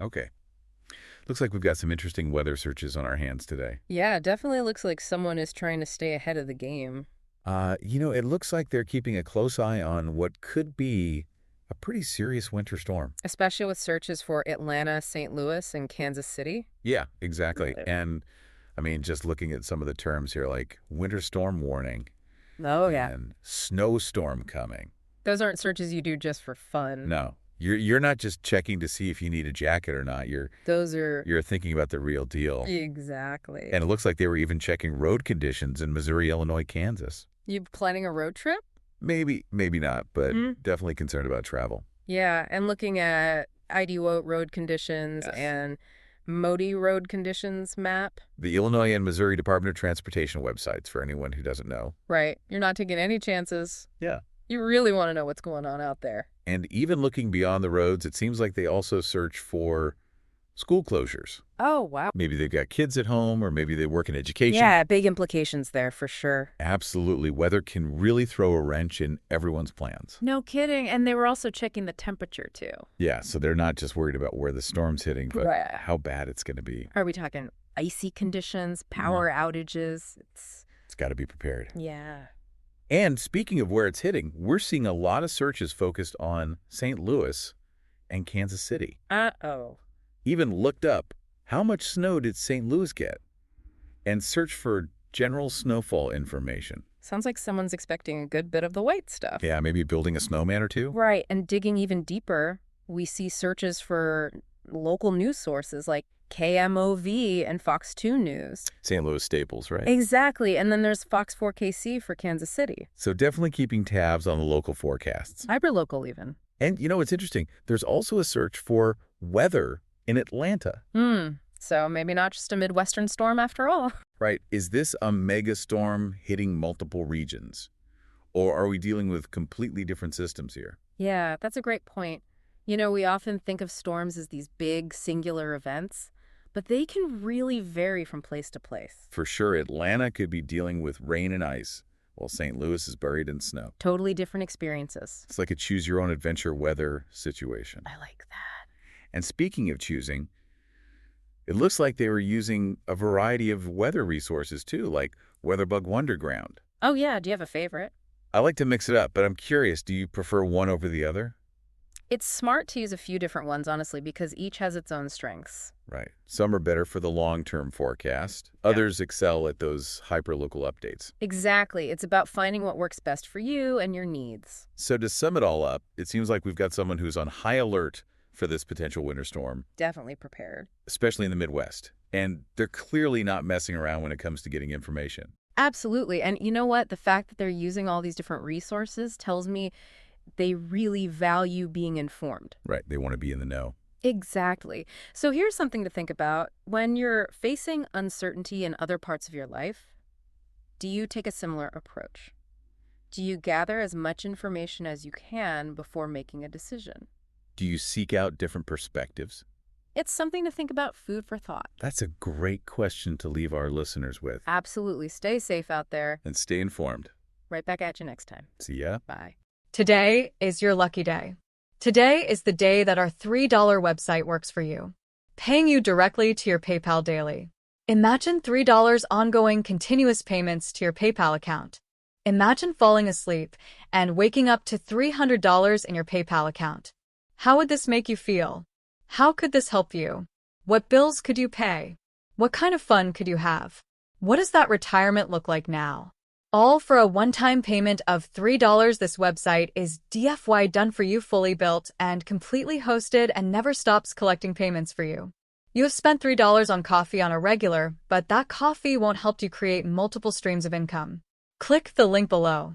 Okay. Looks like we've got some interesting weather searches on our hands today. Yeah, it definitely looks like someone is trying to stay ahead of the game, It looks like they're keeping a close eye on what could be a pretty serious winter storm. especially with searches for Atlanta, St. Louis, and Kansas City. Yeah, exactly. And I mean, just looking at some of the terms here, like winter storm warning Oh, yeah. and snowstorm coming. Those aren't searches you do just for fun. No, you're not just checking to see if you need a jacket or not. Those are You're thinking about the real deal. exactly. And it looks like they were even checking road conditions in Missouri, Illinois, Kansas. You planning a road trip? Maybe, maybe not, but Hmm. definitely concerned about travel. Yeah, and looking at IDWO road conditions Yes. and MODI road conditions map. The Illinois and Missouri Department of Transportation websites, for anyone who doesn't know. Right. You're not taking any chances. Yeah. You really want to know what's going on out there. And even looking beyond the roads, it seems like they also search for school closures. Oh, wow. Maybe they've got kids at home, or maybe they work in education. Yeah, big implications there for sure. Absolutely. Weather can really throw a wrench in everyone's plans. No kidding. And they were also checking the temperature, too. Yeah, so they're not just worried about where the storm's hitting, but Right. how bad it's going to be. Are we talking icy conditions, power outages? It's got to be prepared. Yeah. And speaking of where it's hitting, we're seeing a lot of searches focused on St. Louis and Kansas City. Uh-oh. Even looked up, how much snow did St. Louis get? And searched for general snowfall information. Sounds like someone's expecting a good bit of the white stuff. Yeah, maybe building a snowman or two? Right. And digging even deeper, we see searches for local news sources like KMOV and Fox 2 News. St. Louis staples, right? Exactly. And then there's Fox 4KC for Kansas City. So definitely keeping tabs on the local forecasts. Hyperlocal even. And it's interesting. There's also a search for weather in Atlanta. So maybe not just a Midwestern storm after all. Right. Is this a mega storm hitting multiple regions? Or are we dealing with completely different systems here? Yeah, that's a great point. We often think of storms as these big, singular events, but they can really vary from place to place. For sure, Atlanta could be dealing with rain and ice, while St. Louis is buried in snow. Totally different experiences. It's like a choose-your-own-adventure weather situation. I like that. And speaking of choosing, it looks like they were using a variety of weather resources too, like WeatherBug Wonderground. Oh, yeah. Do you have a favorite? I like to mix it up, but I'm curious, do you prefer one over the other? It's smart to use a few different ones, honestly, because each has its own strengths. Right. Some are better for the long-term forecast. Others excel at those hyperlocal updates. Exactly. It's about finding what works best for you and your needs. So to sum it all up, it seems like we've got someone who's on high alert for this potential winter storm, Definitely prepared. especially in the Midwest. And they're clearly not messing around when it comes to getting information. Absolutely. And you know what? The fact that they're using all these different resources tells me they really value being informed. Right. They want to be in the know. Exactly. So here's something to think about. When you're facing uncertainty in other parts of your life, do you take a similar approach? Do you gather as much information as you can before making a decision? Do you seek out different perspectives? It's something to think about, food for thought. That's a great question to leave our listeners with. Absolutely. Stay safe out there. And stay informed. Right back at you next time. See ya. Bye. Today is your lucky day. Today is the day that our $3 website works for you, paying you directly to your PayPal daily. Imagine $3 ongoing continuous payments to your PayPal account. Imagine falling asleep and waking up to $300 in your PayPal account. How would this make you feel? How could this help you? What bills could you pay? What kind of fun could you have? What does that retirement look like now? All for a one-time payment of $3. This website is DFY done for you, fully built and completely hosted, and never stops collecting payments for you. You have spent $3 on coffee on a regular, but that coffee won't help you create multiple streams of income. Click the link below.